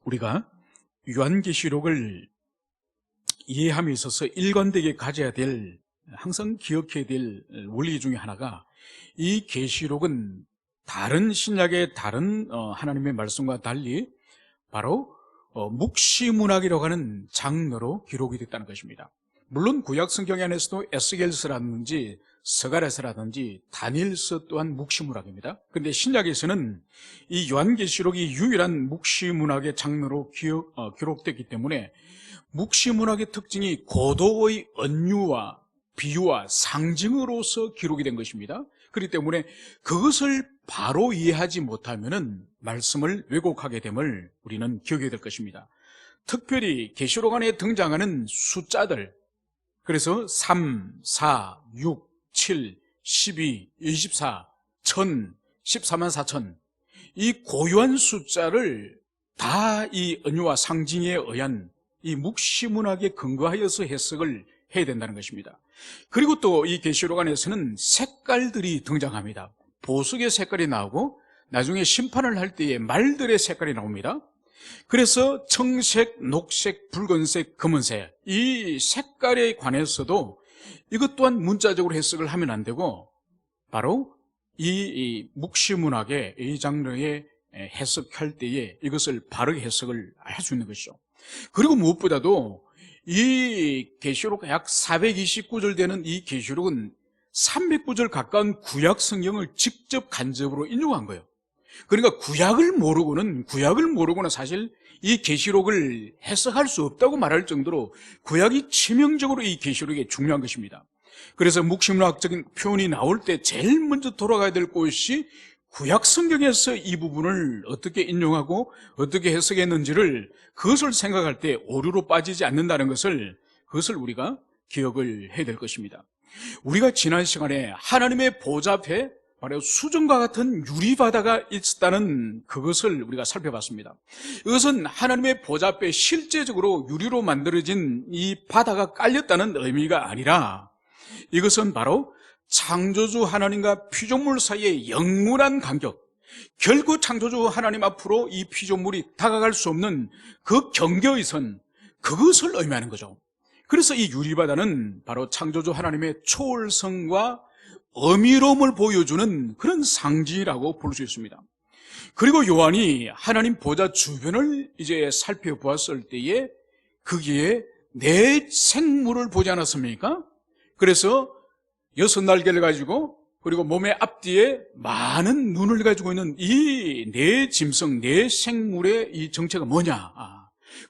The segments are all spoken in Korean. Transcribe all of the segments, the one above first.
우리가 요한계시록을 이해함에 있어서 일관되게 가져야 될, 항상 기억해야 될 원리 중에 하나가, 이 계시록은 다른 신약의 다른 하나님의 말씀과 달리 바로 묵시문학이라고 하는 장르로 기록이 됐다는 것입니다. 물론 구약 성경 안에서도 에스겔서라든지 스가랴서라든지 다니엘서 또한 묵시문학입니다. 그런데 신약에서는 이 요한계시록이 유일한 묵시문학의 장르로 기록됐기 때문에 묵시문학의 특징이 고도의 언유와 비유와 상징으로서 기록이 된 것입니다. 그렇기 때문에 그것을 바로 이해하지 못하면은 말씀을 왜곡하게 됨을 우리는 기억해야 될 것입니다. 특별히 계시록 안에 등장하는 숫자들, 그래서 3, 4, 6, 7, 12, 24, 1000, 14만 4천, 이 고유한 숫자를 다 이 언유와 상징에 의한 이 묵시문학에 근거하여서 해석을 해야 된다는 것입니다. 그리고 또 이 계시록 안에서는 색깔들이 등장합니다. 보석의 색깔이 나오고 나중에 심판을 할 때에 말들의 색깔이 나옵니다. 그래서 청색, 녹색, 붉은색, 검은색, 이 색깔에 관해서도 이것 또한 문자적으로 해석을 하면 안 되고, 바로 이 묵시문학의 이 장르의 해석할 때에 이것을 바르게 해석을 할 수 있는 것이죠. 그리고 무엇보다도 이 계시록 약 429절 되는 이 계시록은 300구절 가까운 구약 성경을 직접 간접으로 인용한 거예요. 그러니까 구약을 모르고는 사실 이 계시록을 해석할 수 없다고 말할 정도로 구약이 치명적으로 이 계시록에 중요한 것입니다. 그래서 묵시문학적인 표현이 나올 때 제일 먼저 돌아가야 될 곳이 구약 성경에서 이 부분을 어떻게 인용하고 어떻게 해석했는지를, 그것을 생각할 때 오류로 빠지지 않는다는 것을, 그것을 우리가 기억을 해야 될 것입니다. 우리가 지난 시간에 하나님의 보좌 앞에 바로 수정과 같은 유리바다가 있었다는 그것을 우리가 살펴봤습니다. 이것은 하나님의 보좌 앞에 실제적으로 유리로 만들어진 이 바다가 깔렸다는 의미가 아니라, 이것은 바로 창조주 하나님과 피조물 사이의 영원한 간격, 결코 창조주 하나님 앞으로 이 피조물이 다가갈 수 없는 그 경계의 선, 그것을 의미하는 거죠. 그래서 이 유리바다는 바로 창조주 하나님의 초월성과 어미로움을 보여주는 그런 상징이라고 볼 수 있습니다. 그리고 요한이 하나님 보좌 주변을 이제 살펴보았을 때에 거기에 네 생물을 보지 않았습니까? 그래서 6날개를 가지고, 그리고 몸의 앞뒤에 많은 눈을 가지고 있는 이 네 짐승, 네 생물의 이 정체가 뭐냐?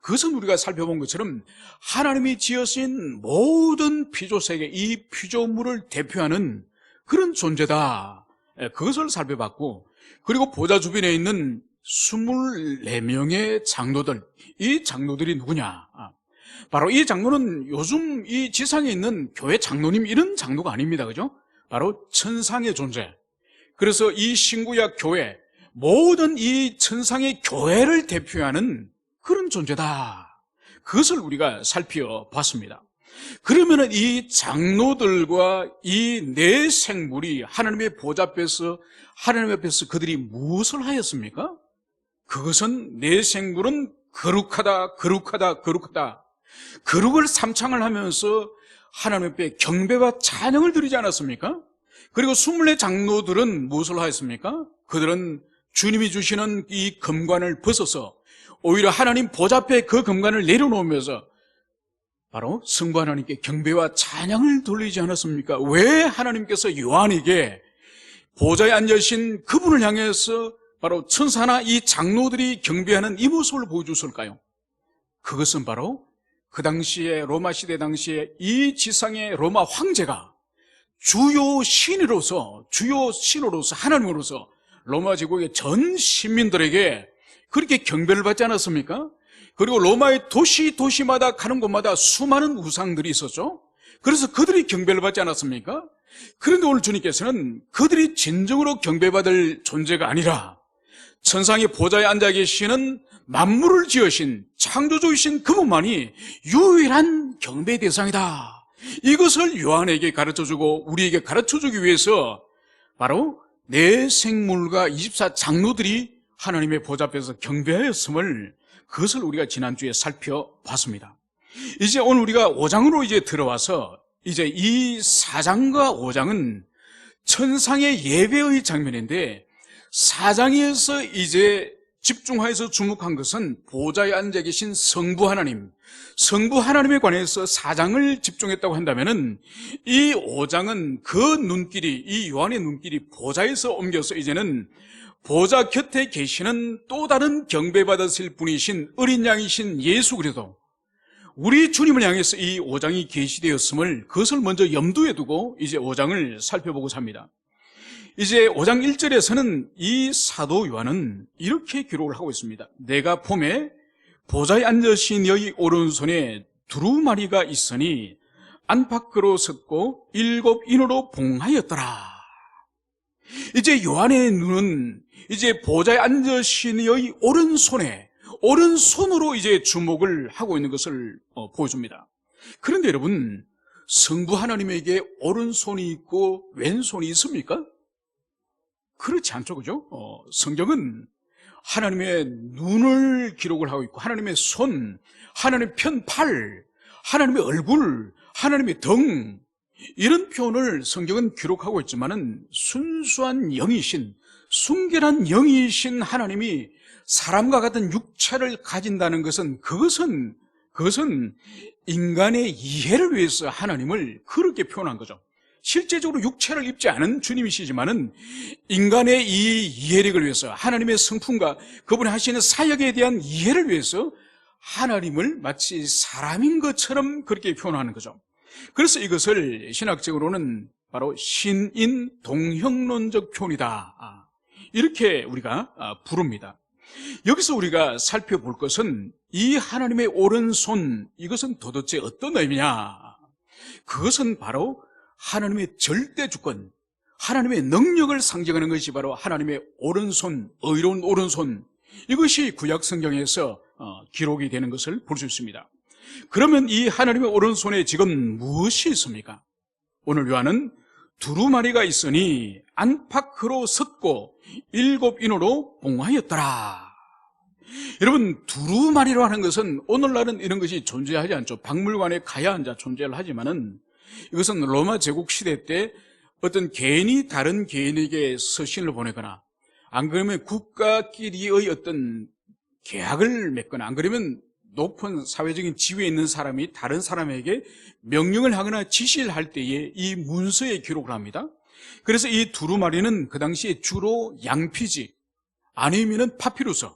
그것은 우리가 살펴본 것처럼 하나님이 지으신 모든 피조세계, 이 피조물을 대표하는 그런 존재다. 그것을 살펴봤고, 그리고 보좌 주변에 있는 24명의 장로들, 이 장로들이 누구냐? 바로 이 장로는 요즘 이 지상에 있는 교회 장로님 이런 장로가 아닙니다. 그죠? 바로 천상의 존재. 그래서 이 신구약 교회, 모든 이 천상의 교회를 대표하는 그런 존재다. 그것을 우리가 살펴봤습니다. 그러면 이 장로들과 이 네 생물이 하나님의 보좌 앞에서, 하나님 앞에서 그들이 무엇을 하였습니까? 그것은 네 생물은 거룩하다, 거룩하다, 거룩하다, 거룩을 삼창을 하면서 하나님 앞에 경배와 찬양을 드리지 않았습니까? 그리고 24 장로들은 무엇을 하였습니까? 그들은 주님이 주시는 이 금관을 벗어서 오히려 하나님 보좌 앞에 그 금관을 내려놓으면서 바로 성부 하나님께 경배와 찬양을 돌리지 않았습니까? 왜 하나님께서 요한에게 보좌에 앉으신 그분을 향해서 바로 천사나 이 장로들이 경배하는 이 모습을 보여주셨을까요? 그것은 바로 그 당시에, 로마 시대 당시에 이 지상의 로마 황제가 주요 신으로서 하나님으로서 로마 제국의 전 시민들에게 그렇게 경배를 받지 않았습니까? 그리고 로마의 도시마다 가는 곳마다 수많은 우상들이 있었죠. 그래서 그들이 경배를 받지 않았습니까? 그런데 오늘 주님께서는 그들이 진정으로 경배받을 존재가 아니라 천상의 보좌에 앉아 계시는 만물을 지으신 창조주이신 그분만이 유일한 경배 대상이다. 이것을 요한에게 가르쳐주고 우리에게 가르쳐주기 위해서 바로 네 생물과 24 장로들이 하나님의 보좌 앞에서 경배하였음을, 그것을 우리가 지난주에 살펴봤습니다. 이제 오늘 우리가 5장으로 이제 들어와서 이제 이 4장과 5장은 천상의 예배의 장면인데, 4장에서 이제 집중하여서 주목한 것은 보좌에 앉아 계신 성부 하나님에 관해서 4장을 집중했다고 한다면은 이 5장은 그 눈길이, 이 요한의 눈길이 보좌에서 옮겨서 이제는 보좌 곁에 계시는 또 다른 경배받으실 분이신 어린 양이신 예수 그리스도, 우리 주님을 향해서 이 5장이 계시되었음을, 그것을 먼저 염두에 두고 이제 5장을 살펴보고자 합니다. 이제 5장 1절에서는 이 사도 요한은 이렇게 기록을 하고 있습니다. 내가 봄에 보좌에 앉으신 여의 오른손에 두루마리가 있으니 안팎으로 섰고 7 인으로 봉하였더라. 이제 요한의 눈은 이제 보좌에 앉으신 여의 오른손으로 이제 주목을 하고 있는 것을 보여줍니다. 그런데 여러분, 성부 하나님에게 오른손이 있고 왼손이 있습니까? 그렇지 않죠, 그죠? 성경은 하나님의 눈을 기록을 하고 있고, 하나님의 손, 하나님의 편팔, 하나님의 얼굴, 하나님의 등, 이런 표현을 성경은 기록하고 있지만은 순수한 영이신, 순결한 영이신 하나님이 사람과 같은 육체를 가진다는 것은, 그것은 인간의 이해를 위해서 하나님을 그렇게 표현한 거죠. 실제적으로 육체를 입지 않은 주님이시지만은 인간의 이 이해력을 위해서, 하나님의 성품과 그분이 하시는 사역에 대한 이해를 위해서 하나님을 마치 사람인 것처럼 그렇게 표현하는 거죠. 그래서 이것을 신학적으로는 바로 신인 동형론적 표현이다, 이렇게 우리가 부릅니다. 여기서 우리가 살펴볼 것은 이 하나님의 오른손, 이것은 도대체 어떤 의미냐? 그것은 바로 하나님의 절대 주권, 하나님의 능력을 상징하는 것이 바로 하나님의 오른손, 의로운 오른손, 이것이 구약 성경에서 기록이 되는 것을 볼 수 있습니다. 그러면 이 하나님의 오른손에 지금 무엇이 있습니까? 오늘 요한은 두루마리가 있으니 안팎으로 섰고 7 인으로 봉하였더라. 여러분, 두루마리로 하는 것은 오늘날은 이런 것이 존재하지 않죠. 박물관에 가야 앉아 존재를 하지만은, 이것은 로마 제국 시대 때 어떤 개인이 다른 개인에게 서신을 보내거나, 안 그러면 국가끼리의 어떤 계약을 맺거나, 안 그러면 높은 사회적인 지위에 있는 사람이 다른 사람에게 명령을 하거나 지시를 할 때에 이 문서에 기록을 합니다. 그래서 이 두루마리는 그 당시에 주로 양피지, 아니면은 파피루스,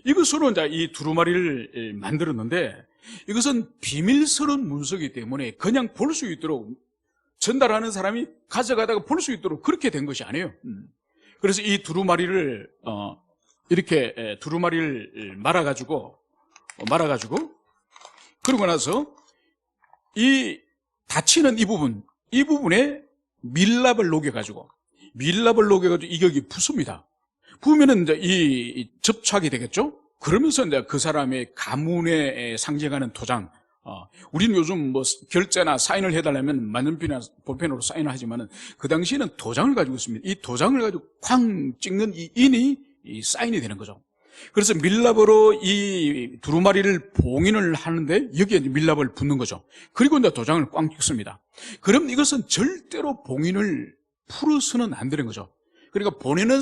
이것으로 이제 이 두루마리를 만들었는데, 이것은 비밀스러운 문서이기 때문에 그냥 볼 수 있도록, 전달하는 사람이 가져가다가 볼 수 있도록 그렇게 된 것이 아니에요. 그래서 이 두루마리를 이렇게 두루마리를 말아가지고 그러고 나서 이 닫히는 이 부분에 밀랍을 녹여가지고 이 격이 붓습니다. 부으면은 이제 이 접착이 되겠죠? 그러면서 이제 그 사람의 가문에 상징하는 도장, 우리는 요즘 뭐 결제나 사인을 해달라면 만년필이나 볼펜으로 사인을 하지만은 그 당시에는 도장을 가지고 있습니다. 이 도장을 가지고 쾅 찍는 이 인이 이 사인이 되는 거죠. 그래서 밀랍으로 이 두루마리를 봉인을 하는데 여기에 밀랍을 붓는 거죠. 그리고 이제 도장을 꽝 찍습니다. 그럼 이것은 절대로 봉인을 풀어서는 안 되는 거죠. 그러니까 보내는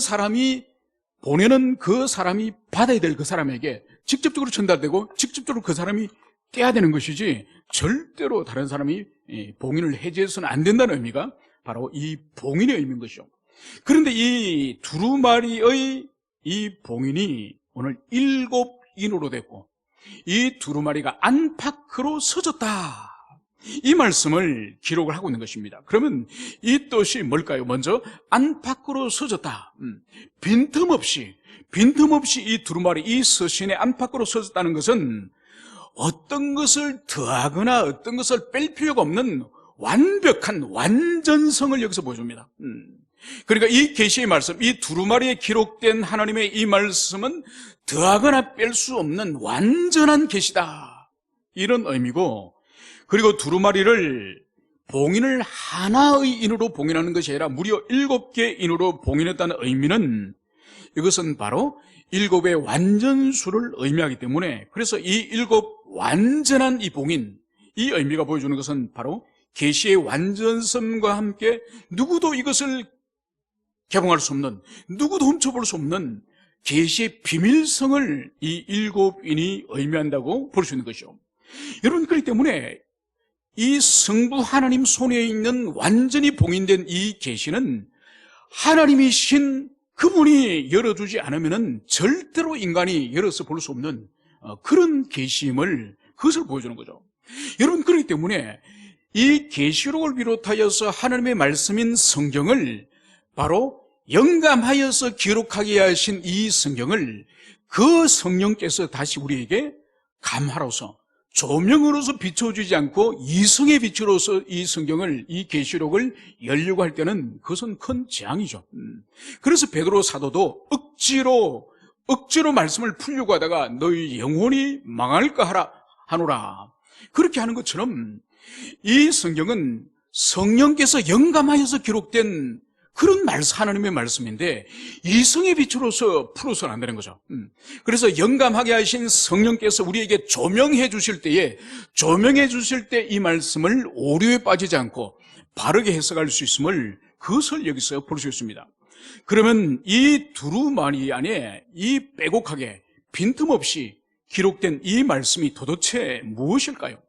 그 사람이 받아야 될 그 사람에게 직접적으로 전달되고 직접적으로 그 사람이 떼야 되는 것이지, 절대로 다른 사람이 봉인을 해제해서는 안 된다는 의미가 바로 이 봉인의 의미인 것이죠. 그런데 이 두루마리의 이 봉인이 오늘 7 인으로 됐고, 이 두루마리가 안팎으로 서졌다, 이 말씀을 기록을 하고 있는 것입니다. 그러면 이 뜻이 뭘까요? 먼저 안팎으로 서졌다, 빈틈없이 이 두루마리, 이 서신의 안팎으로 서졌다는 것은 어떤 것을 더하거나 어떤 것을 뺄 필요가 없는 완벽한 완전성을 여기서 보여줍니다. 그러니까 이 계시의 말씀, 이 두루마리에 기록된 하나님의 이 말씀은 더하거나 뺄 수 없는 완전한 계시다, 이런 의미고, 그리고 두루마리를 봉인을 하나의 인으로 봉인하는 것이 아니라 무려 7개 인으로 봉인했다는 의미는, 이것은 바로 일곱의 완전수를 의미하기 때문에, 그래서 이 일곱 완전한 이 봉인, 이 의미가 보여주는 것은 바로 계시의 완전성과 함께 누구도 이것을 개봉할 수 없는, 누구도 훔쳐볼 수 없는 계시의 비밀성을 이 일곱인이 의미한다고 볼 수 있는 것이죠. 여러분, 그렇기 때문에 이 성부 하나님 손에 있는 완전히 봉인된 이 계시는 하나님이신 그분이 열어주지 않으면 절대로 인간이 열어서 볼 수 없는 그런 계시임을, 그것을 보여주는 거죠. 여러분, 그렇기 때문에 이 계시록을 비롯하여서 하나님의 말씀인 성경을 바로 영감하여서 기록하게 하신 이 성경을 그 성령께서 다시 우리에게 감화로서, 조명으로서 비춰주지 않고 이성의 빛으로서 이 성경을, 이 계시록을 열려고 할 때는 그것은 큰 재앙이죠. 그래서 베드로 사도도 억지로 말씀을 풀려고 하다가 너희 영혼이 망할까 하노라, 그렇게 하는 것처럼 이 성경은 성령께서 영감하여서 기록된 그런 하나님의 말씀인데 이성의 빛으로서 풀어서는 안 되는 거죠. 그래서 영감하게 하신 성령께서 우리에게 조명해 주실 때 이 말씀을 오류에 빠지지 않고 바르게 해석할 수 있음을, 그것을 여기서 볼 수 있습니다. 그러면 이 두루마리 안에 이 빼곡하게 빈틈없이 기록된 이 말씀이 도대체 무엇일까요?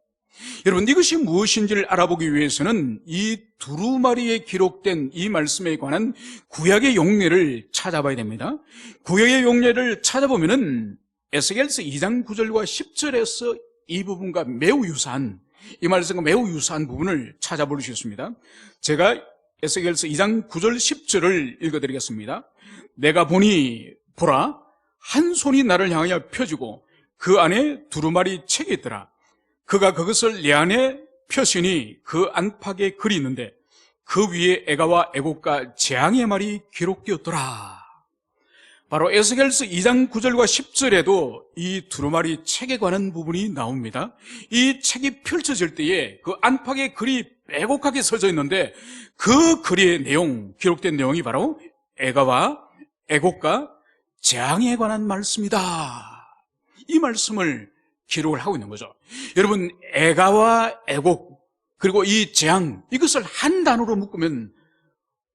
여러분, 이것이 무엇인지를 알아보기 위해서는 이 두루마리에 기록된 이 말씀에 관한 구약의 용례를 찾아봐야 됩니다. 구약의 용례를 찾아보면은 에스겔서 2장 9절과 10절에서 이 부분과 매우 유사한, 이 말씀과 매우 유사한 부분을 찾아볼 수 있습니다. 제가 에스겔서 2장 9절 10절을 읽어드리겠습니다. 내가 보니 보라, 한 손이 나를 향하여 펴지고 그 안에 두루마리 책이 있더라. 그가 그것을 내 안에 펴시니 그 안팎에 글이 있는데 그 위에 애가와 애곡과 재앙의 말이 기록되었더라. 바로 에스겔서 2장 9절과 10절에도 이 두루마리 책에 관한 부분이 나옵니다. 이 책이 펼쳐질 때에 그 안팎에 글이 빼곡하게 써져 있는데 그 글의 내용, 기록된 내용이 바로 애가와 애곡과 재앙에 관한 말씀이다. 이 말씀을 기록을 하고 있는 거죠. 여러분, 애가와 애곡 그리고 이 재앙, 이것을 한 단어로 묶으면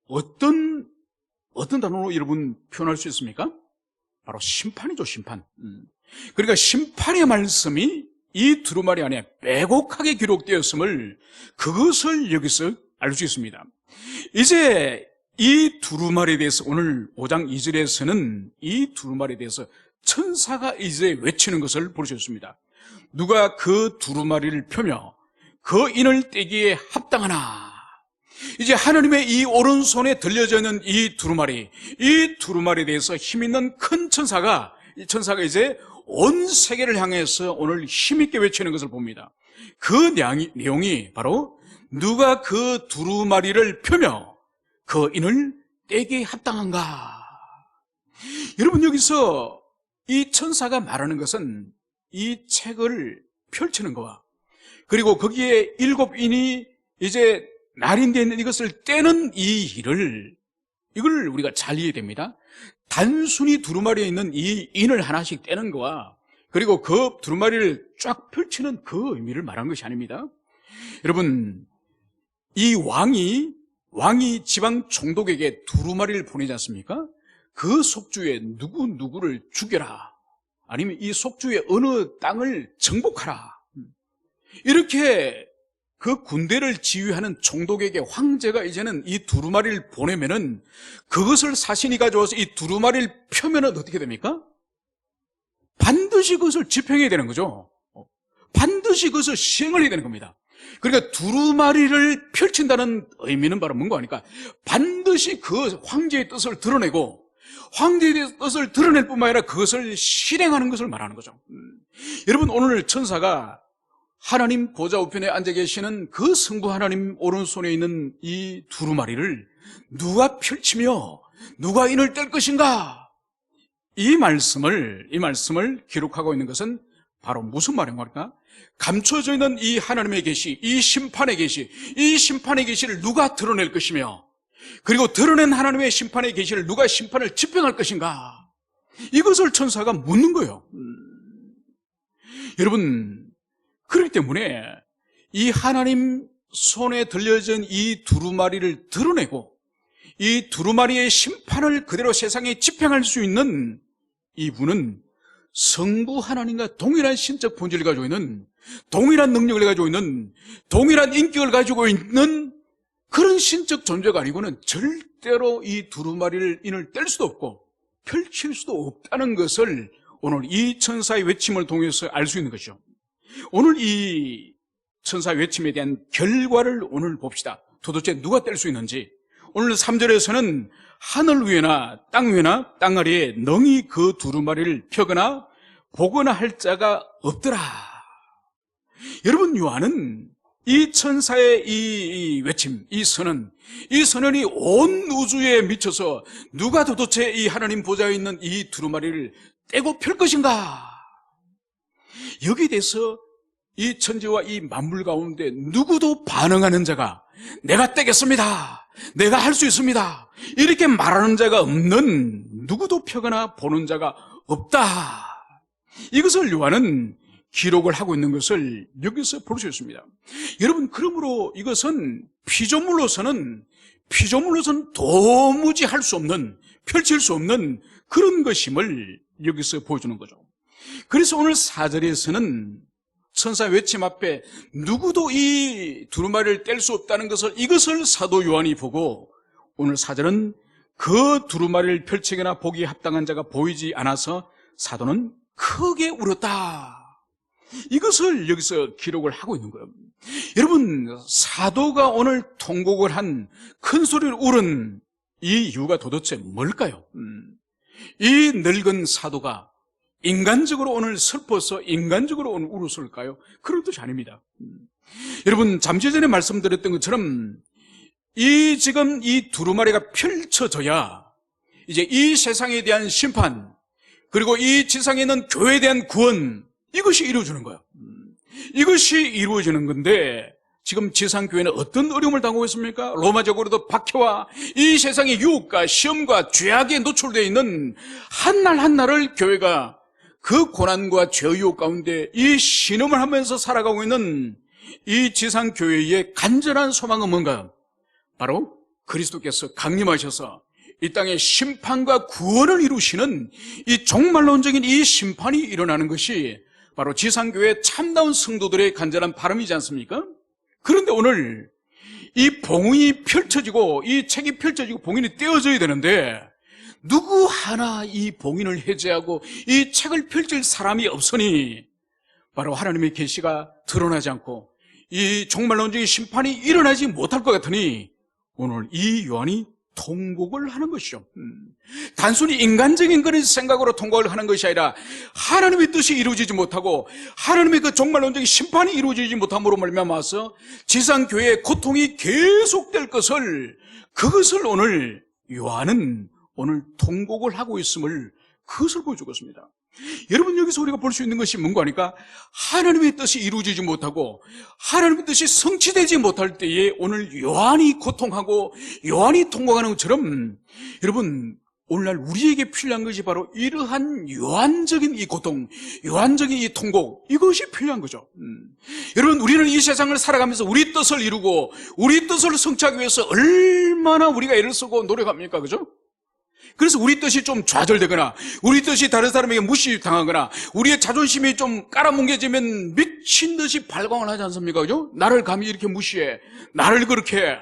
어떤 단어로 여러분 표현할 수 있습니까? 바로 심판이죠, 심판. 그러니까 심판의 말씀이 이 두루마리 안에 빼곡하게 기록되었음을, 그것을 여기서 알 수 있습니다. 이제 이 두루마리에 대해서 오늘 5장 2절에서는 이 두루마리에 대해서 천사가 이제 외치는 것을 볼 수 있습니다. 누가 그 두루마리를 펴며 그 인을 떼기에 합당하나. 이제 하나님의 이 오른손에 들려져 있는 이 두루마리에 대해서 힘있는 큰 천사가, 이 천사가 이제 온 세계를 향해서 오늘 힘있게 외치는 것을 봅니다. 그 내용이 바로 누가 그 두루마리를 펴며 그 인을 떼기에 합당한가. 여러분, 여기서 이 천사가 말하는 것은 이 책을 펼치는 거와, 그리고 거기에 일곱 인이 이제 날인되어 있는 이것을 떼는 이 일을, 이걸 우리가 잘 이해해야 됩니다. 단순히 두루마리에 있는 이 인을 하나씩 떼는 거와, 그리고 그 두루마리를 쫙 펼치는 그 의미를 말한 것이 아닙니다. 여러분, 이 왕이 지방 총독에게 두루마리를 보내지 않습니까? 그 속주에 누구를 죽여라, 아니면 이 속주의 어느 땅을 정복하라, 이렇게 그 군대를 지휘하는 총독에게 황제가 이제는 이 두루마리를 보내면은 그것을 사신이 가져와서 이 두루마리를 펴면은 어떻게 됩니까? 반드시 그것을 집행해야 되는 거죠. 반드시 그것을 시행을 해야 되는 겁니다. 그러니까 두루마리를 펼친다는 의미는 바로 뭔가 하니까 반드시 그 황제의 뜻을 드러내고, 황제의 뜻을 드러낼 뿐만 아니라 그것을 실행하는 것을 말하는 거죠. 여러분, 오늘 천사가 하나님 보좌 우편에 앉아 계시는 그 성부 하나님 오른손에 있는 이 두루마리를 누가 펼치며 누가 인을 뗄 것인가, 이 말씀을 기록하고 있는 것은 바로 무슨 말인가? 감춰져 있는 이 하나님의 계시, 이 심판의 계시를 누가 드러낼 것이며, 그리고 드러낸 하나님의 심판의 계시를 누가 심판을 집행할 것인가, 이것을 천사가 묻는 거예요. 여러분, 그렇기 때문에 이 하나님 손에 들려진 이 두루마리를 드러내고 이 두루마리의 심판을 그대로 세상에 집행할 수 있는 이분은 성부 하나님과 동일한 신적 본질을 가지고 있는, 동일한 능력을 가지고 있는, 동일한 인격을 가지고 있는 그런 신적 존재가 아니고는 절대로 이 두루마리를 인을 뗄 수도 없고 펼칠 수도 없다는 것을 오늘 이 천사의 외침을 통해서 알 수 있는 것이죠. 오늘 이 천사의 외침에 대한 결과를 오늘 봅시다. 도대체 누가 뗄 수 있는지. 오늘 3절에서는 하늘 위에나 땅 위에나 땅 아래에 능히 그 두루마리를 펴거나 보거나 할 자가 없더라. 여러분, 요한은 이 천사의 이 외침, 이 선언이 온 우주에 미쳐서 누가 도대체 이 하나님 보좌에 있는 이 두루마리를 떼고 펼 것인가? 여기에 대해서 이 천지와 이 만물 가운데 누구도 반응하는 자가 내가 떼겠습니다, 내가 할 수 있습니다, 이렇게 말하는 자가 없는, 누구도 펴거나 보는 자가 없다. 이것을 요한은 기록을 하고 있는 것을 여기서 볼 수 있습니다. 여러분, 그러므로 이것은 피조물로서는 도무지 할 수 없는, 펼칠 수 없는 그런 것임을 여기서 보여주는 거죠. 그래서 오늘 4절에서는 천사 외침 앞에 누구도 이 두루마리를 뗄 수 없다는 것을, 이것을 사도 요한이 보고 오늘 4절은 그 두루마리를 펼치거나 보기에 합당한 자가 보이지 않아서 사도는 크게 울었다. 이것을 여기서 기록을 하고 있는 거예요. 여러분, 사도가 오늘 통곡을 한, 큰 소리를 울은 이 이유가 도대체 뭘까요? 이 늙은 사도가 인간적으로 오늘 슬퍼서 인간적으로 오늘 울었을까요? 그런 뜻이 아닙니다. 여러분, 잠시 전에 말씀드렸던 것처럼 지금 이 두루마리가 펼쳐져야 이제 이 세상에 대한 심판, 그리고 이 지상에 있는 교회에 대한 구원, 이것이 이루어지는 거예요. 이것이 이루어지는 건데 지금 지상교회는 어떤 어려움을 당하고 있습니까? 로마적으로도 박해와 이 세상의 유혹과 시험과 죄악에 노출되어 있는 한날 한날을 교회가 그 고난과 죄의 유혹 가운데 이 신음을 하면서 살아가고 있는 이 지상교회의 간절한 소망은 뭔가요? 바로 그리스도께서 강림하셔서 이 땅에 심판과 구원을 이루시는 이 종말론적인 이 심판이 일어나는 것이 바로 지상교회의 참다운 성도들의 간절한 바람이지 않습니까? 그런데 오늘 이 봉인이 펼쳐지고 이 책이 펼쳐지고 봉인이 떼어져야 되는데 누구 하나 이 봉인을 해제하고 이 책을 펼칠 사람이 없으니 바로 하나님의 계시가 드러나지 않고 이 종말론적인 심판이 일어나지 못할 것 같으니 오늘 이 요한이 통곡을 하는 것이죠. 단순히 인간적인 그런 생각으로 통곡을 하는 것이 아니라 하나님의 뜻이 이루어지지 못하고 하나님의 그 종말론적인 심판이 이루어지지 못함으로 말미암아서 지상교회의 고통이 계속될 것을, 그것을 오늘 요한은 오늘 통곡을 하고 있음을, 그것을 보여주고 있습니다. 여러분, 여기서 우리가 볼 수 있는 것이 뭔가 하니까 하나님의 뜻이 이루어지지 못하고 하나님의 뜻이 성취되지 못할 때에 오늘 요한이 고통하고 요한이 통곡하는 것처럼 여러분, 오늘날 우리에게 필요한 것이 바로 이러한 요한적인 이 고통, 요한적인 이 통곡, 이것이 필요한 거죠. 여러분, 우리는 이 세상을 살아가면서 우리 뜻을 이루고 우리 뜻을 성취하기 위해서 얼마나 우리가 애를 쓰고 노력합니까? 그죠? 그래서 우리 뜻이 좀 좌절되거나 우리 뜻이 다른 사람에게 무시당하거나 우리의 자존심이 좀 깔아뭉개지면 미친 듯이 발광을 하지 않습니까? 그죠? 나를 감히 이렇게 무시해, 나를 그렇게 해.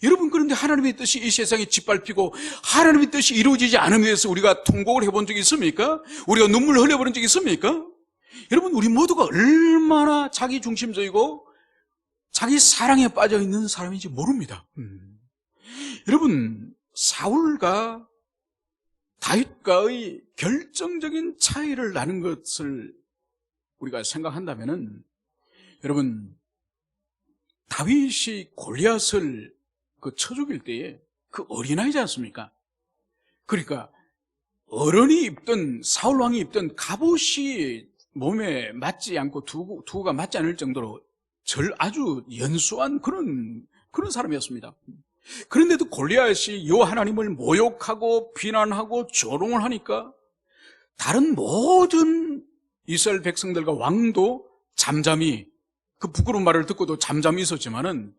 여러분, 그런데 하나님의 뜻이 이 세상에 짓밟히고 하나님의 뜻이 이루어지지 않음에 대해서 우리가 통곡을 해본 적이 있습니까? 우리가 눈물을 흘려버린 적이 있습니까? 여러분, 우리 모두가 얼마나 자기 중심적이고 자기 사랑에 빠져있는 사람인지 모릅니다. 여러분, 사울과 다윗과의 결정적인 차이를 나는 것을 우리가 생각한다면은, 여러분, 다윗이 골리앗을 쳐 죽일 때에 그 어린아이지 않습니까? 그러니까 어른이 입던, 사울 왕이 입던 갑옷이 몸에 맞지 않고 두고가 맞지 않을 정도로 아주 연소한 그런 사람이었습니다. 그런데도 골리앗이 요 하나님을 모욕하고 비난하고 조롱을 하니까 다른 모든 이스라엘 백성들과 왕도 잠잠히, 그 부끄러운 말을 듣고도 잠잠히 있었지만은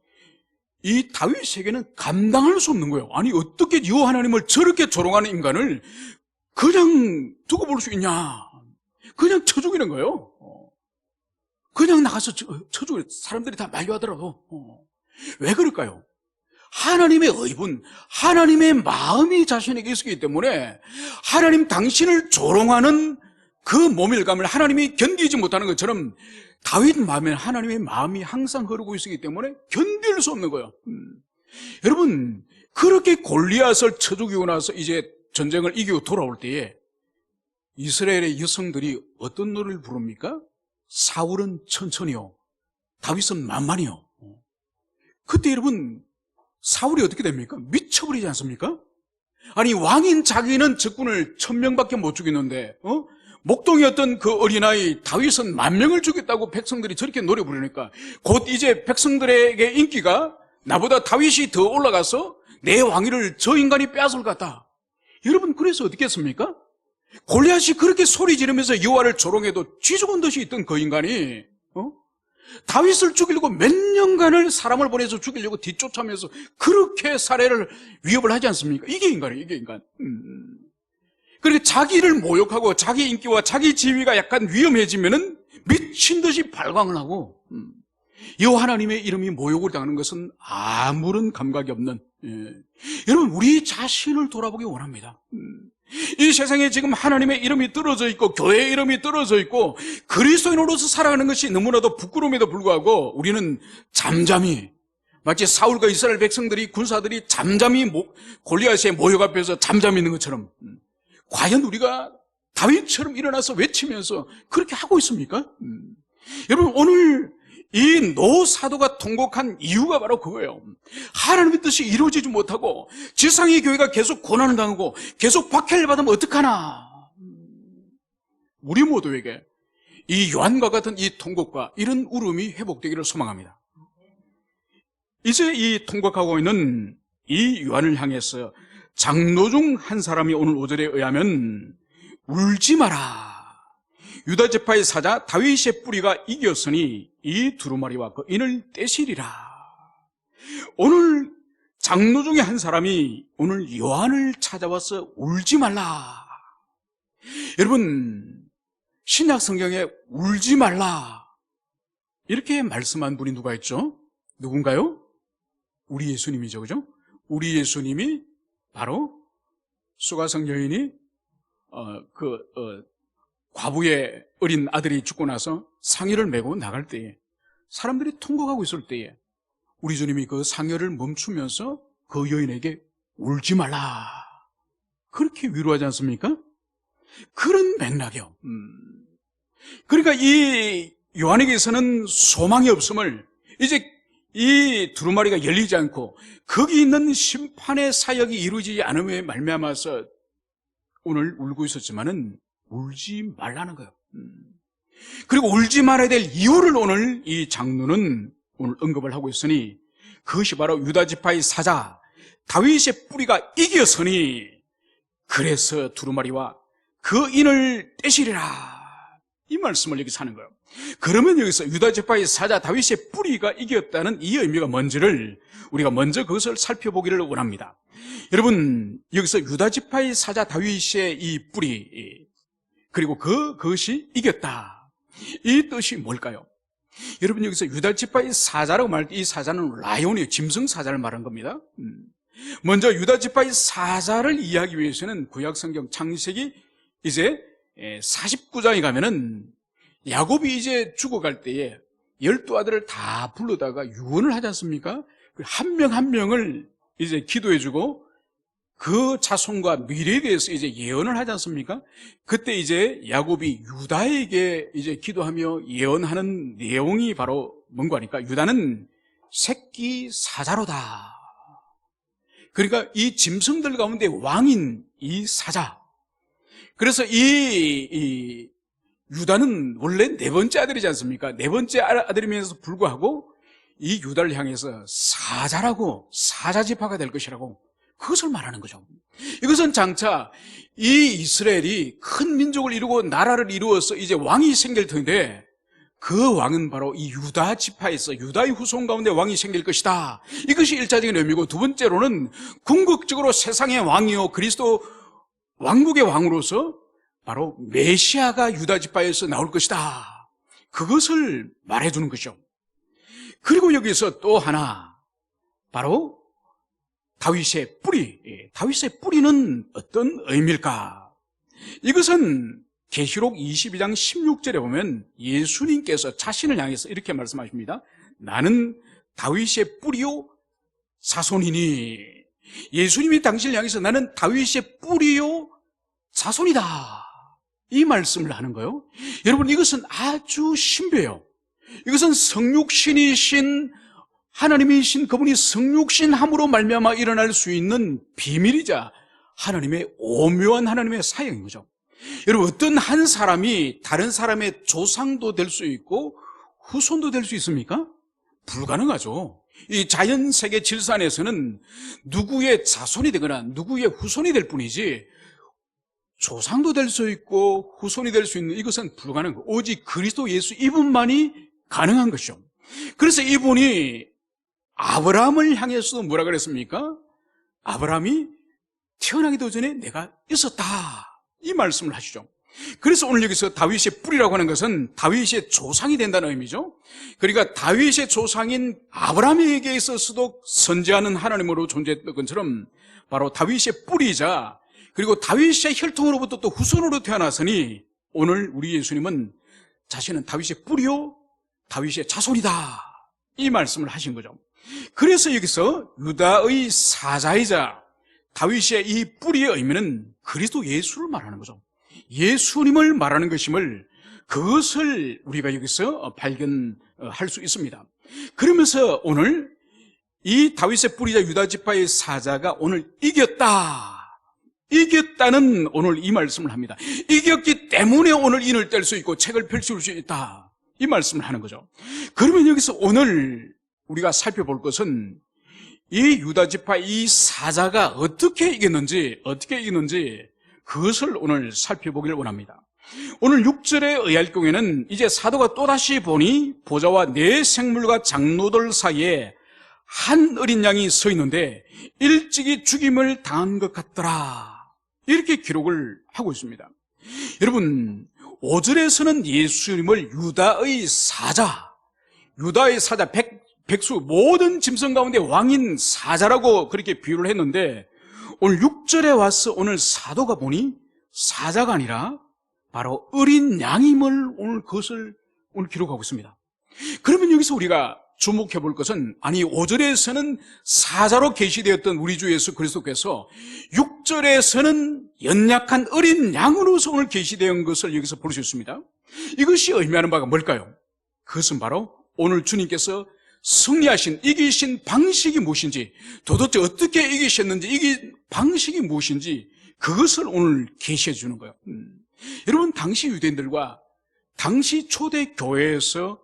이 다윗에게는 감당할 수 없는 거예요. 아니, 어떻게 여호와 하나님을 저렇게 조롱하는 인간을 그냥 두고 볼 수 있냐. 그냥 쳐 죽이는 거예요. 그냥 나가서 쳐 죽이는, 사람들이 다 만류하더라도. 왜 그럴까요? 하나님의 의분, 하나님의 마음이 자신에게 있었기 때문에 하나님 당신을 조롱하는 그 모멸감을 하나님이 견디지 못하는 것처럼 다윗 마음에 하나님의 마음이 항상 흐르고 있었기 때문에 견딜 수 없는 거예요. 여러분, 그렇게 골리앗을 쳐 죽이고 나서 이제 전쟁을 이기고 돌아올 때에 이스라엘의 여성들이 어떤 노래를 부릅니까? 사울은 천천히요, 다윗은 만만히요. 그때 여러분, 사울이 어떻게 됩니까? 미쳐버리지 않습니까? 아니, 왕인 자기는 적군을 1000명밖에 못 죽이는데 목동이었던 그 어린아이 다윗은 10,000명을 죽였다고 백성들이 저렇게 노래 부르니까 곧 이제 백성들에게 인기가 나보다 다윗이 더 올라가서 내 왕위를 저 인간이 빼앗을 것 같다. 여러분, 그래서 어떻게 했습니까? 골리앗이 그렇게 소리 지르면서 여호와를 조롱해도 쥐죽은 듯이 있던 그 인간이 다윗을 죽이려고 몇 년간을 사람을 보내서 죽이려고 뒤쫓아면서 그렇게 살해를 위협을 하지 않습니까? 이게 인간이에요, 이게 인간. 그러니까 자기를 모욕하고 자기 인기와 자기 지위가 약간 위험해지면은 미친 듯이 발광을 하고, 여호와 하나님의 이름이 모욕을 당하는 것은 아무런 감각이 없는, 여러분, 우리 자신을 돌아보기 원합니다. 이 세상에 지금 하나님의 이름이 떨어져 있고 교회의 이름이 떨어져 있고 그리스도인으로서 살아가는 것이 너무나도 부끄러움에도 불구하고 우리는 잠잠히, 마치 사울과 이스라엘 백성들이, 군사들이 잠잠히 골리앗의 모욕 앞에서 잠잠히 있는 것처럼, 과연 우리가 다윗처럼 일어나서 외치면서 그렇게 하고 있습니까? 여러분, 오늘 이 노사도가 통곡한 이유가 바로 그거예요. 하나님의 뜻이 이루어지지 못하고 지상의 교회가 계속 고난을 당하고 계속 박해를 받으면 어떡하나. 우리 모두에게 이 요한과 같은 이 통곡과 이런 울음이 회복되기를 소망합니다. 이제 이 통곡하고 있는 이 요한을 향해서 장로 중 한 사람이 오늘 5절에 의하면 울지 마라, 유다 지파의 사자 다윗의 뿌리가 이겼으니 이 두루마리와 그 인을 떼시리라. 오늘 장로 중에 한 사람이 오늘 요한을 찾아와서 울지 말라. 여러분, 신약 성경에 울지 말라 이렇게 말씀한 분이 누가 있죠? 누군가요? 우리 예수님이죠, 그죠? 우리 예수님이 바로 수가성 여인이 과부의 어린 아들이 죽고 나서 상여를 메고 나갈 때에, 사람들이 통곡하고 있을 때에 우리 주님이 그 상여를 멈추면서 그 여인에게 울지 말라 그렇게 위로하지 않습니까? 그런 맥락이요. 그러니까 이 요한에게서는 소망이 없음을, 이제 이 두루마리가 열리지 않고 거기 있는 심판의 사역이 이루어지지 않음에 말미암아서 오늘 울고 있었지만은 울지 말라는 거예요. 그리고 울지 말아야 될 이유를 오늘 이 장로는 오늘 언급을 하고 있으니 그것이 바로 유다 지파의 사자 다윗의 뿌리가 이겼으니 그래서 두루마리와 그 인을 떼시리라, 이 말씀을 여기서 하는 거예요. 그러면 여기서 유다 지파의 사자 다윗의 뿌리가 이겼다는 이 의미가 뭔지를 우리가 먼저 그것을 살펴보기를 원합니다. 여러분, 여기서 유다 지파의 사자 다윗의 이 뿌리, 그리고 그것이 이겼다, 이 뜻이 뭘까요? 여러분, 여기서 유다 지파의 사자라고 말할 때 이 사자는 라이온이에요. 짐승 사자를 말한 겁니다. 먼저 유다 지파의 사자를 이해하기 위해서는 구약 성경 창세기 이제 49장에 가면은 야곱이 이제 죽어갈 때에 12아들을 다 불러다가 유언을 하지 않습니까? 한 명 한 명을 이제 기도해주고 그 자손과 미래에 대해서 이제 예언을 하지 않습니까? 그때 이제 야곱이 유다에게 이제 기도하며 예언하는 내용이 바로 뭔가 하니까 유다는 새끼 사자로다. 그러니까 이 짐승들 가운데 왕인 이 사자. 그래서 이 유다는 원래 네 번째 아들이지 않습니까? 네 번째 아들이면서 불구하고 이 유다를 향해서 사자라고, 사자지파가 될 것이라고 그것을 말하는 거죠. 이것은 장차 이 이스라엘이 큰 민족을 이루고 나라를 이루어서 이제 왕이 생길 텐데 그 왕은 바로 이 유다 지파에서 유다의 후손 가운데 왕이 생길 것이다. 이것이 일차적인 의미고, 두 번째로는 궁극적으로 세상의 왕이요 그리스도 왕국의 왕으로서 바로 메시아가 유다 지파에서 나올 것이다. 그것을 말해주는 것이죠. 그리고 여기서 또 하나, 바로 다윗의 뿌리. 다윗의 뿌리는 어떤 의미일까? 이것은 계시록 22장 16절에 보면 예수님께서 자신을 향해서 이렇게 말씀하십니다. 나는 다윗의 뿌리요 자손이니. 예수님이 당신을 향해서 나는 다윗의 뿌리요 자손이다, 이 말씀을 하는 거예요. 여러분, 이것은 아주 신비해요. 이것은 성육신이신 하나님이신 그분이 성육신함으로 말미암아 일어날 수 있는 비밀이자 하나님의 오묘한 하나님의 사역인 거죠. 여러분, 어떤 한 사람이 다른 사람의 조상도 될 수 있고 후손도 될 수 있습니까? 불가능하죠. 이 자연세계 질서 안에서는 누구의 자손이 되거나 누구의 후손이 될 뿐이지 조상도 될 수 있고 후손이 될 수 있는 이것은 불가능한 거예요. 오직 그리스도 예수 이분만이 가능한 것이죠. 그래서 이분이 아브라함을 향해서도 뭐라 그랬습니까? 아브라함이 태어나기도 전에 내가 있었다, 이 말씀을 하시죠. 그래서 오늘 여기서 다윗의 뿌리라고 하는 것은 다윗의 조상이 된다는 의미죠. 그러니까 다윗의 조상인 아브라함에게 있어서도 선지하는 하나님으로 존재했던 것처럼 바로 다윗의 뿌리이자 그리고 다윗의 혈통으로부터 또 후손으로 태어났으니 오늘 우리 예수님은 자신은 다윗의 뿌리요 다윗의 자손이다, 이 말씀을 하신 거죠. 그래서 여기서 유다의 사자이자 다윗의 이 뿌리의 의미는 그리스도 예수를 말하는 거죠. 예수님을 말하는 것임을, 그것을 우리가 여기서 발견할 수 있습니다. 그러면서 오늘 이 다윗의 뿌리자 유다 지파의 사자가 오늘 이겼다는 오늘 이 말씀을 합니다. 이겼기 때문에 오늘 인을 뗄 수 있고 책을 펼칠 수 있다, 이 말씀을 하는 거죠. 그러면 여기서 오늘 우리가 살펴볼 것은 이 유다 지파 이 사자가 어떻게 이겼는지 그것을 오늘 살펴보기를 원합니다. 오늘 6절에 의할 경우에는 이제 사도가 또다시 보니 보좌와 네 생물과 장로들 사이에 한 어린 양이 서 있는데 일찍이 죽임을 당한 것 같더라, 이렇게 기록을 하고 있습니다. 여러분, 5절에서는 예수님을 유다의 사자, 백수, 모든 짐승 가운데 왕인 사자라고 그렇게 비유를 했는데 오늘 6절에 와서 오늘 사도가 보니 사자가 아니라 바로 어린 양임을 오늘 그것을 오늘 기록하고 있습니다. 그러면 여기서 우리가 주목해 볼 것은, 아니 5절에서는 사자로 계시되었던 우리 주 예수 그리스도께서 6절에서는 연약한 어린 양으로서 오늘 계시되는 것을 여기서 볼 수 있습니다. 이것이 의미하는 바가 뭘까요? 그것은 바로 오늘 주님께서 승리하신, 이기신 방식이 무엇인지, 도대체 어떻게 이기셨는지, 이긴 방식이 무엇인지 그것을 오늘 계시해 주는 거예요. 여러분, 당시 유대인들과 당시 초대 교회에서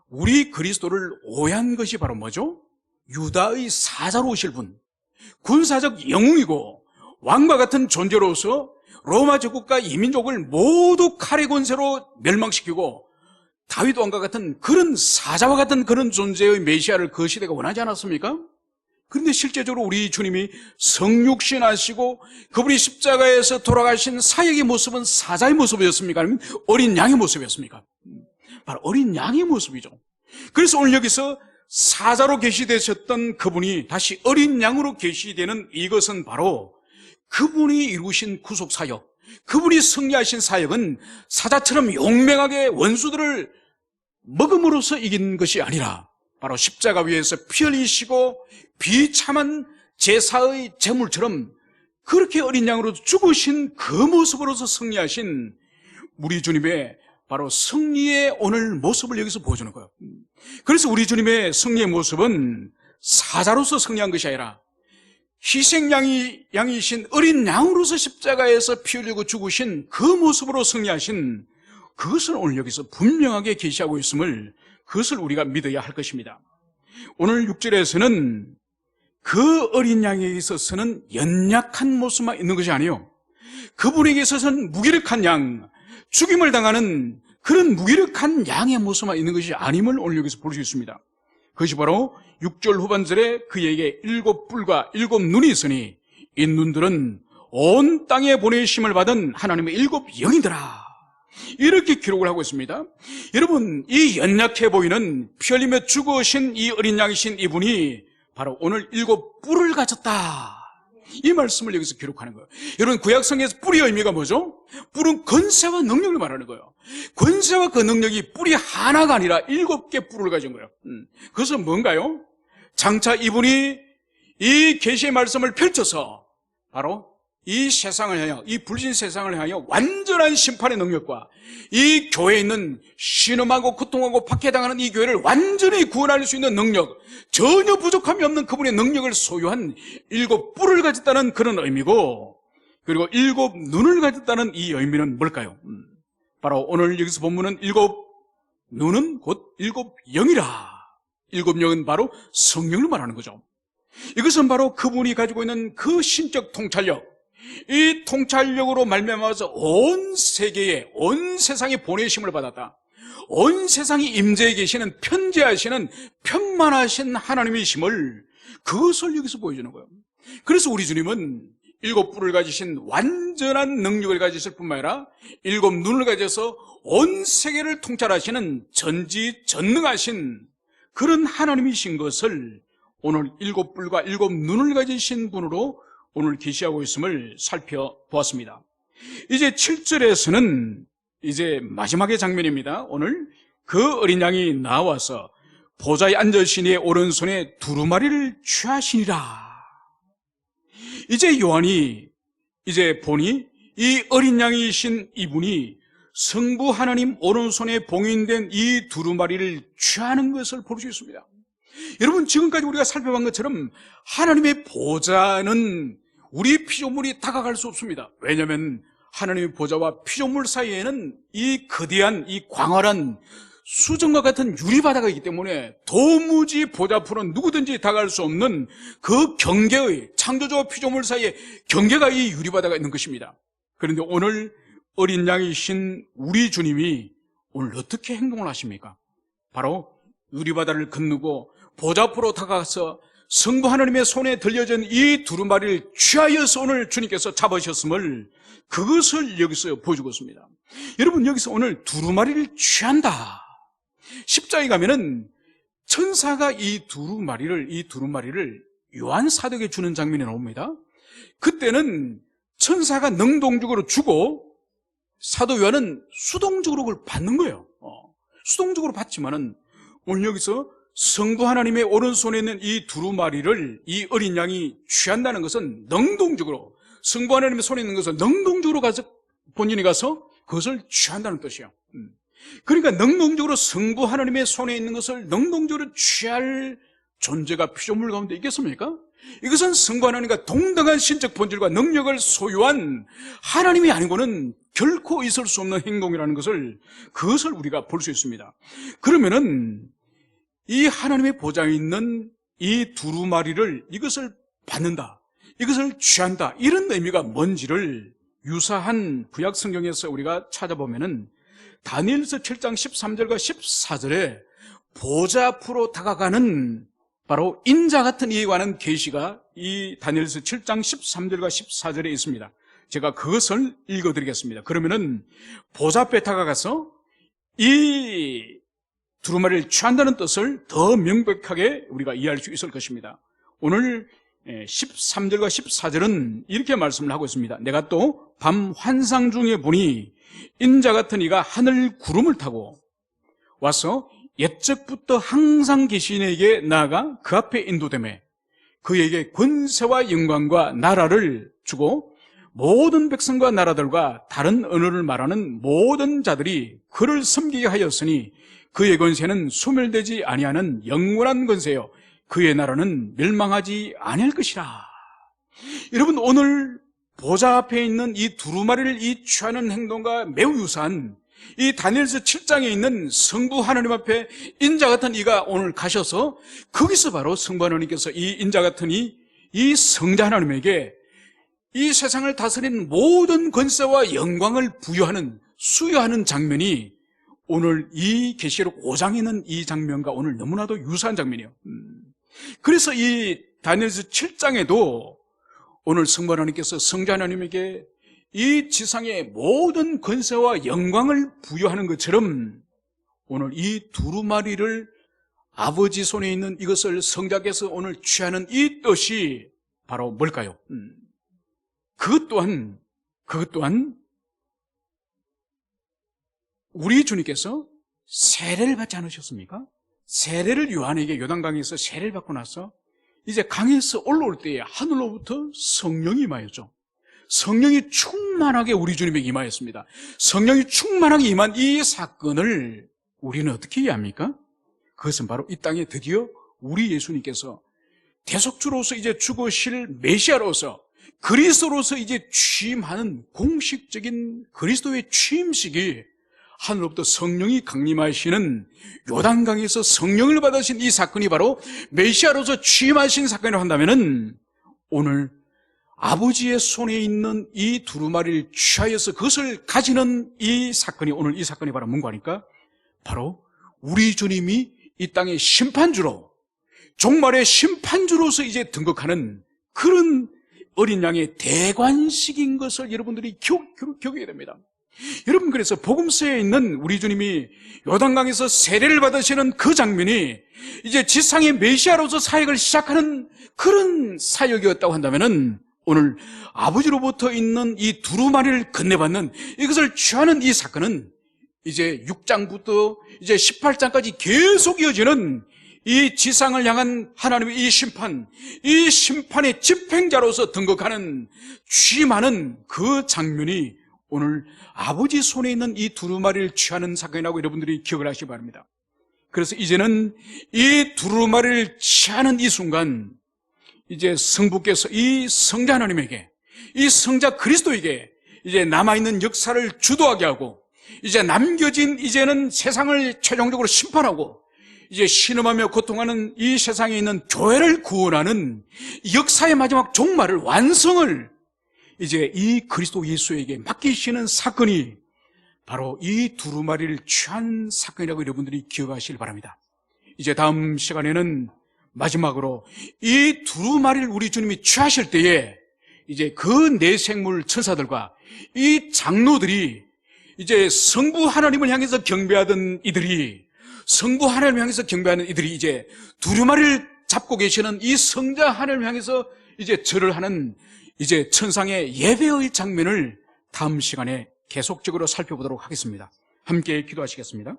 우리 그리스도를 오해한 것이 바로 뭐죠? 유다의 사자로 오실 분, 군사적 영웅이고 왕과 같은 존재로서 로마 제국과 이민족을 모두 칼의 권세로 멸망시키고 다윗 왕과 같은 그런 사자와 같은 그런 존재의 메시아를 그 시대가 원하지 않았습니까? 그런데 실제적으로 우리 주님이 성육신하시고 그분이 십자가에서 돌아가신 사역의 모습은 사자의 모습이었습니까? 아니면 어린 양의 모습이었습니까? 바로 어린 양의 모습이죠. 그래서 오늘 여기서 사자로 계시되셨던 그분이 다시 어린 양으로 계시되는 이것은 바로 그분이 이루신 구속사역, 그분이 승리하신 사역은 사자처럼 용맹하게 원수들을 먹음으로써 이긴 것이 아니라 바로 십자가 위에서 피 흘리시고 비참한 제사의 제물처럼 그렇게 어린 양으로 죽으신 그 모습으로서 승리하신 우리 주님의 바로 승리의 오늘 모습을 여기서 보여주는 거예요. 그래서 우리 주님의 승리의 모습은 사자로서 승리한 것이 아니라 희생양이신 어린 양으로서 십자가에서 피 흘리고 죽으신 그 모습으로 승리하신 그것을 오늘 여기서 분명하게 계시하고 있음을, 그것을 우리가 믿어야 할 것입니다. 오늘 6절에서는 그 어린 양에게 있어서는 연약한 모습만 있는 것이 아니에요. 그분에게 있어서는 무기력한 양, 죽임을 당하는 그런 무기력한 양의 모습만 있는 것이 아님을 오늘 여기서 볼 수 있습니다. 그것이 바로 6절 후반절에 그에게 7뿔과 7눈이 있으니 이 눈들은 온 땅에 보내심을 받은 하나님의 7영이더라. 이렇게 기록을 하고 있습니다. 여러분, 이 연약해 보이는 피 흘리며 죽으신 이 어린 양이신 이분이 바로 오늘 7뿔을 가졌다. 이 말씀을 여기서 기록하는 거예요. 여러분, 구약성에서 뿔의 의미가 뭐죠? 뿔은 권세와 능력을 말하는 거예요. 권세와 그 능력이 뿔이 하나가 아니라 7개 뿔을 가진 거예요. 그것은 뭔가요? 장차 이분이 이 계시의 말씀을 펼쳐서 바로 이 세상을 향하여, 이 불신 세상을 향하여 완전한 심판의 능력과 이 교회에 있는 신음하고 고통하고 박해당하는 이 교회를 완전히 구원할 수 있는 능력, 전혀 부족함이 없는 그분의 능력을 소유한 7뿔을 가졌다는 그런 의미고, 그리고 7눈을 가졌다는 이 의미는 뭘까요? 바로 오늘 여기서 본문은 7눈은 곧 7영이라. 7영은 바로 성령을 말하는 거죠. 이것은 바로 그분이 가지고 있는 그 신적 통찰력, 이 통찰력으로 말미암아서 온 세계에, 온 세상에 보내심을 받았다. 온 세상이 임재해 계시는, 편재하시는, 편만하신 하나님이심을, 그것을 여기서 보여주는 거예요. 그래서 우리 주님은 7뿔을 가지신 완전한 능력을 가지실 뿐만 아니라 7눈을 가져서 온 세계를 통찰하시는 전지전능하신 그런 하나님이신 것을 오늘 7뿔과 7눈을 가지신 분으로 오늘 계시하고 있음을 살펴보았습니다. 이제 7절에서는 이제 마지막의 장면입니다. 오늘 그 어린 양이 나와서 보좌에 앉으신 이의 오른손에 두루마리를 취하시니라. 이제 요한이 이제 보니 이 어린 양이신 이분이 성부 하나님 오른손에 봉인된 이 두루마리를 취하는 것을 볼 수 있습니다. 여러분, 지금까지 우리가 살펴본 것처럼 하나님의 보좌는 우리 피조물이 다가갈 수 없습니다. 왜냐하면 하나님의 보좌와 피조물 사이에는 이 거대한, 이 광활한 수정과 같은 유리바다가 있기 때문에 도무지 보좌 앞으로는 누구든지 다가갈 수 없는 그 경계의, 창조주와 피조물 사이에 경계가 이 유리바다가 있는 것입니다. 그런데 오늘 어린 양이신 우리 주님이 오늘 어떻게 행동을 하십니까? 바로 유리바다를 건너고 보좌 앞으로 다가가서 성부 하나님의 손에 들려진 이 두루마리를 취하여서 오늘 주님께서 잡으셨음을, 그것을 여기서 보여주고 있습니다. 여러분, 여기서 오늘 두루마리를 취한다. 십자가에 가면은 천사가 이 두루마리를 요한 사도에게 주는 장면이 나옵니다. 그때는 천사가 능동적으로 주고 사도 요한은 수동적으로 그걸 받는 거예요. 수동적으로 받지만은 오늘 여기서 성부 하나님의 오른손에 있는 이 두루마리를 이 어린 양이 취한다는 것은 능동적으로, 성부 하나님의 손에 있는 것을 능동적으로 가서 본인이 가서 그것을 취한다는 뜻이에요. 그러니까 능동적으로 성부 하나님의 손에 있는 것을 능동적으로 취할 존재가 피조물 가운데 있겠습니까? 이것은 성부 하나님과 동등한 신적 본질과 능력을 소유한 하나님이 아니고는 결코 있을 수 없는 행동이라는 것을, 그것을 우리가 볼 수 있습니다. 그러면은 이 하나님의 보좌에 있는 이 두루마리를, 이것을 받는다, 이것을 취한다, 이런 의미가 뭔지를 유사한 구약 성경에서 우리가 찾아보면은 다니엘서 7장 13절과 14절에 보좌 앞으로 다가가는 바로 인자 같은 이에 관한 계시가 이 다니엘서 7장 13절과 14절에 있습니다. 제가 그것을 읽어드리겠습니다. 그러면은 보좌 앞에 다가가서 이 두루마리를 취한다는 뜻을 더 명백하게 우리가 이해할 수 있을 것입니다. 오늘 13절과 14절은 이렇게 말씀을 하고 있습니다. 내가 또 밤 환상 중에 보니 인자 같은 이가 하늘 구름을 타고 와서 옛적부터 항상 계신 이에게 나아가 그 앞에 인도되매 그에게 권세와 영광과 나라를 주고 모든 백성과 나라들과 다른 언어를 말하는 모든 자들이 그를 섬기게 하였으니 그의 권세는 소멸되지 아니하는 영원한 권세요 그의 나라는 멸망하지 아니할 것이라. 여러분, 오늘 보좌 앞에 있는 이 두루마리를 이 취하는 행동과 매우 유사한 이 다니엘서 7장에 있는 성부 하나님 앞에 인자 같은 이가 오늘 가셔서 거기서 바로 성부 하나님께서 이 인자 같은 이 성자 하나님에게 이 세상을 다스리는 모든 권세와 영광을 부여하는, 수여하는 장면이 오늘 이 계시록 5장에 있는 이 장면과 오늘 너무나도 유사한 장면이에요. 그래서 이 다니엘서 7장에도 오늘 성부 하나님께서 성자 하나님에게 이 지상의 모든 권세와 영광을 부여하는 것처럼 오늘 이 두루마리를 아버지 손에 있는 이것을 성자께서 오늘 취하는 이 뜻이 바로 뭘까요? 그것 또한 우리 주님께서 세례를 받지 않으셨습니까? 세례를 요한에게 요단강에서 세례를 받고 나서 이제 강에서 올라올 때에 하늘로부터 성령이 임하였죠. 성령이 충만하게 우리 주님에게 임하였습니다. 성령이 충만하게 임한 이 사건을 우리는 어떻게 이해합니까? 그것은 바로 이 땅에 드디어 우리 예수님께서 대속주로서 이제 죽으실 메시아로서 그리스도로서 이제 취임하는 공식적인 그리스도의 취임식이 하늘로부터 성령이 강림하시는 요단강에서 성령을 받으신 이 사건이 바로 메시아로서 취임하신 사건이라고 한다면은 오늘 아버지의 손에 있는 이 두루마리를 취하여서 그것을 가지는 이 사건이 오늘 이 사건이 바로 뭔가 하니까 바로 우리 주님이 이 땅의 심판주로 종말의 심판주로서 이제 등극하는 그런 어린 양의 대관식인 것을 여러분들이 기억해야 됩니다. 여러분, 그래서 복음서에 있는 우리 주님이 요단강에서 세례를 받으시는 그 장면이 이제 지상의 메시아로서 사역을 시작하는 그런 사역이었다고 한다면은 오늘 아버지로부터 있는 이 두루마리를 건네받는 이것을 취하는 이 사건은 이제 6장부터 이제 18장까지 계속 이어지는 이 지상을 향한 하나님의 이 심판의 집행자로서 등극하는 취임하는 그 장면이 오늘 아버지 손에 있는 이 두루마리를 취하는 사건이라고 여러분들이 기억을 하시기 바랍니다. 그래서 이제는 이 두루마리를 취하는 이 순간 이제 성부께서 이 성자 하나님에게, 이 성자 그리스도에게 이제 남아있는 역사를 주도하게 하고 이제 남겨진 이제는 세상을 최종적으로 심판하고 이제 신음하며 고통하는 이 세상에 있는 교회를 구원하는 역사의 마지막 종말을 완성을 이제 이 그리스도 예수에게 맡기시는 사건이 바로 이 두루마리를 취한 사건이라고 여러분들이 기억하시길 바랍니다. 이제 다음 시간에는 마지막으로 이 두루마리를 우리 주님이 취하실 때에 이제 그 내생물 천사들과 이 장로들이 이제 성부 하나님을 향해서 경배하던 이들이 성부 하나님을 향해서 경배하는 이들이 이제 두루마리를 잡고 계시는 이 성자 하나님을 향해서 이제 절을 하는 이제 천상의 예배의 장면을 다음 시간에 계속적으로 살펴보도록 하겠습니다. 함께 기도하시겠습니다.